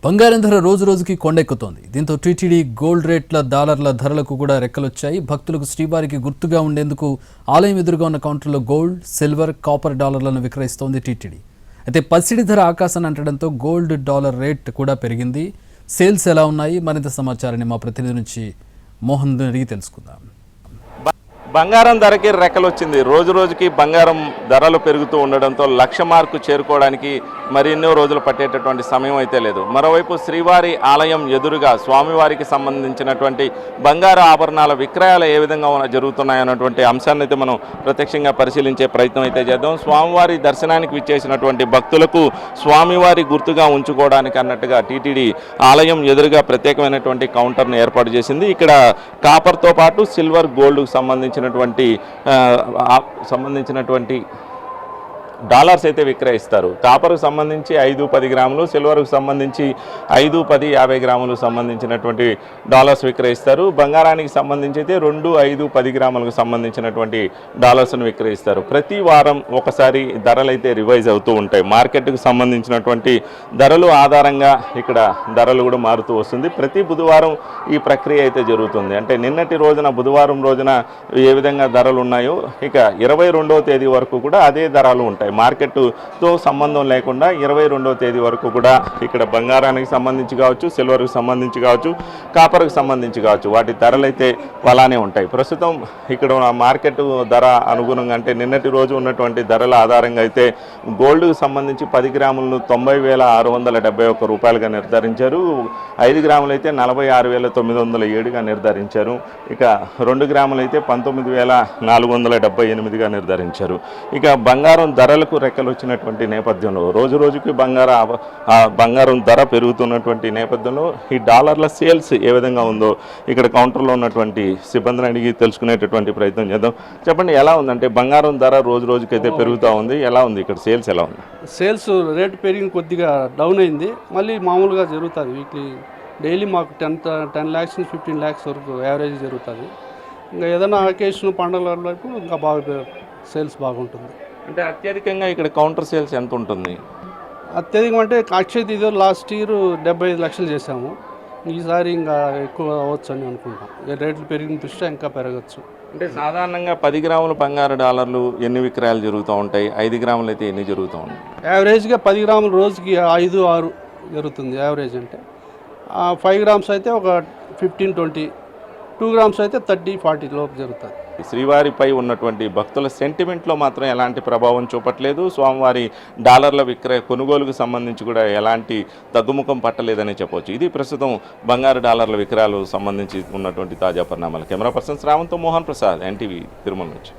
బంగారం ధర రోజు రోజుకి కొండెక్కుతోంది. దీంతో టీటీడీ గోల్డ్ రేట్ల డాలర్ల ధరలకు కూడా రెక్కలొచ్చాయి. భక్తులకు శ్రీవారికి గుర్తుగా ఉండేందుకు ఆలయం ఎదురుగా ఉన్న కౌంటర్లో గోల్డ్, సిల్వర్, కాపర్ డాలర్లను విక్రయిస్తోంది టీటీడీ. అయితే పసిడి ధర ఆకాశాన్ని అంటడంతో గోల్డ్ డాలర్ రేట్ కూడా పెరిగింది. సేల్స్ ఎలా ఉన్నాయి? మరింత సమాచారాన్ని మా ప్రతినిధి నుంచి మోహన్ అడిగి తెలుసుకుందాం. బంగారం ధరకి రెక్కలొచ్చింది. రోజు రోజుకి బంగారం ధరలు పెరుగుతూ ఉండడంతో 1,00,000 మార్కు చేరుకోవడానికి మరెన్నో రోజులు పట్టేటటువంటి సమయం అయితే లేదు. మరోవైపు శ్రీవారి ఆలయం ఎదురుగా స్వామివారికి సంబంధించినటువంటి బంగారు ఆభరణాల విక్రయాలు ఏ విధంగా జరుగుతున్నాయన్నటువంటి అంశాన్ని అయితే మనం ప్రత్యక్షంగా పరిశీలించే ప్రయత్నం అయితే చేద్దాం. స్వామివారి దర్శనానికి విచ్చేసినటువంటి భక్తులకు స్వామివారి గుర్తుగా ఉంచుకోవడానికి అన్నట్టుగా టీటీడీ ఆలయం ఎదురుగా ప్రత్యేకమైనటువంటి కౌంటర్ను ఏర్పాటు చేసింది. ఇక్కడ కాపర్తో పాటు సిల్వర్, గోల్డ్కు సంబంధించినటువంటి డాలర్స్ అయితే విక్రయిస్తారు. కాపర్కు సంబంధించి 5-10 గ్రాములు, సిల్వర్కు సంబంధించి 5-10-50 గ్రాములు సంబంధించినటువంటి డాలర్స్ విక్రయిస్తారు. బంగారానికి సంబంధించి అయితే 2-5-10 గ్రాములకు సంబంధించినటువంటి డాలర్స్ను విక్రయిస్తారు. ప్రతి వారం ఒకసారి ధరలు అయితే రివైజ్ అవుతూ ఉంటాయి. మార్కెట్కు సంబంధించినటువంటి ధరలు ఆధారంగా ఇక్కడ ధరలు కూడా మారుతూ వస్తుంది. ప్రతి బుధవారం ఈ ప్రక్రియ అయితే జరుగుతుంది. అంటే నిన్నటి రోజున బుధవారం రోజున ఏ విధంగా ధరలు ఉన్నాయో ఇక 22వ తేదీ వరకు కూడా అదే ధరలు ఉంటాయి. మార్కెట్తో సంబంధం లేకుండా 22వ తేదీ వరకు కూడా ఇక్కడ బంగారానికి సంబంధించి కావచ్చు, సిల్వర్కి సంబంధించి కావచ్చు, కాపర్కి సంబంధించి కావచ్చు, వాటి ధరలు అయితే అలానే ఉంటాయి. ప్రస్తుతం ఇక్కడ మార్కెట్ ధర అనుగుణంగా అంటే నిన్నటి రోజు ఉన్నటువంటి ధరల ఆధారంగా అయితే గోల్డ్కి సంబంధించి 10 గ్రాములను 90,671 రూపాయలుగా నిర్ధారించారు. 5 గ్రాములు అయితే 46,907గా నిర్ధారించారు. ఇక 2 గ్రాములు అయితే 19,478గా నిర్ధారించారు. ఇక బంగారం ధరలకు రెక్కలు వచ్చినటువంటి నేపథ్యంలో రోజు రోజుకి బంగారం ధర పెరుగుతున్నటువంటి నేపథ్యంలో ఈ డాలర్ల సేల్స్ ఏ విధంగా ఉందో ఇక్కడ కౌంటర్లో ఉన్నటువంటి సిబ్బందిని అడిగి తెలుసుకునేటటువంటి ప్రయత్నం చేద్దాం. చెప్పండి, ఎలా ఉందంటే బంగారం ధర రోజు రోజుకైతే పెరుగుతూ ఉంది, ఎలా ఉంది ఇక్కడ సేల్స్ ఎలా ఉంది? సేల్స్ రేటు పెరిగిన కొద్దిగా డౌన్ అయింది, మళ్ళీ మామూలుగా జరుగుతుంది. వీక్లీ డైలీ మాకు 10 lakhs నుంచి 15 lakhs వరకు యావరేజ్ జరుగుతుంది. ఇంకా ఏదైనా అకేషన్ పండుగలకు ఇంకా బాగా సేల్స్ బాగుంటుంది. అంటే అత్యధికంగా ఇక్కడ కౌంటర్ సేల్స్ ఎంత ఉంటుంది? అత్యధికం అంటే అక్షయ తృతీయ లాస్ట్ ఇయర్ 75 లక్షలు చేసాము. ఈసారి ఇంకా ఎక్కువ అవ్వచ్చు అని అనుకుంటాం. రేట్లు పెరిగిన దృష్ట్యా ఇంకా పెరగచ్చు. అంటే సాధారణంగా 10 గ్రాముల బంగారు డాలర్లు ఎన్ని విక్రయాలు జరుగుతూ ఉంటాయి? 5 గ్రాములు అయితే ఎన్ని జరుగుతూ ఉంటాయి? యావరేజ్గా 10 గ్రాములు రోజుకి 5-6 జరుగుతుంది యావరేజ్. అంటే 5 గ్రామ్స్ అయితే ఒక 15-20, 2 గ్రామ్స్ అయితే 30-40 లోపు జరుగుతుంది. శ్రీవారిపై ఉన్నటువంటి భక్తుల సెంటిమెంట్లో మాత్రం ఎలాంటి ప్రభావం చూపట్లేదు. స్వామివారి డాలర్ల కొనుగోలుకు సంబంధించి కూడా ఎలాంటి తగ్గుముఖం పట్టలేదని చెప్పవచ్చు. ఇది ప్రస్తుతం బంగారు డాలర్ల విక్రయాలు సంబంధించి ఉన్నటువంటి తాజా పరిణామాలు. Camera person Sravanth, Mohan Prasad, NTV, Tirumala నుంచి.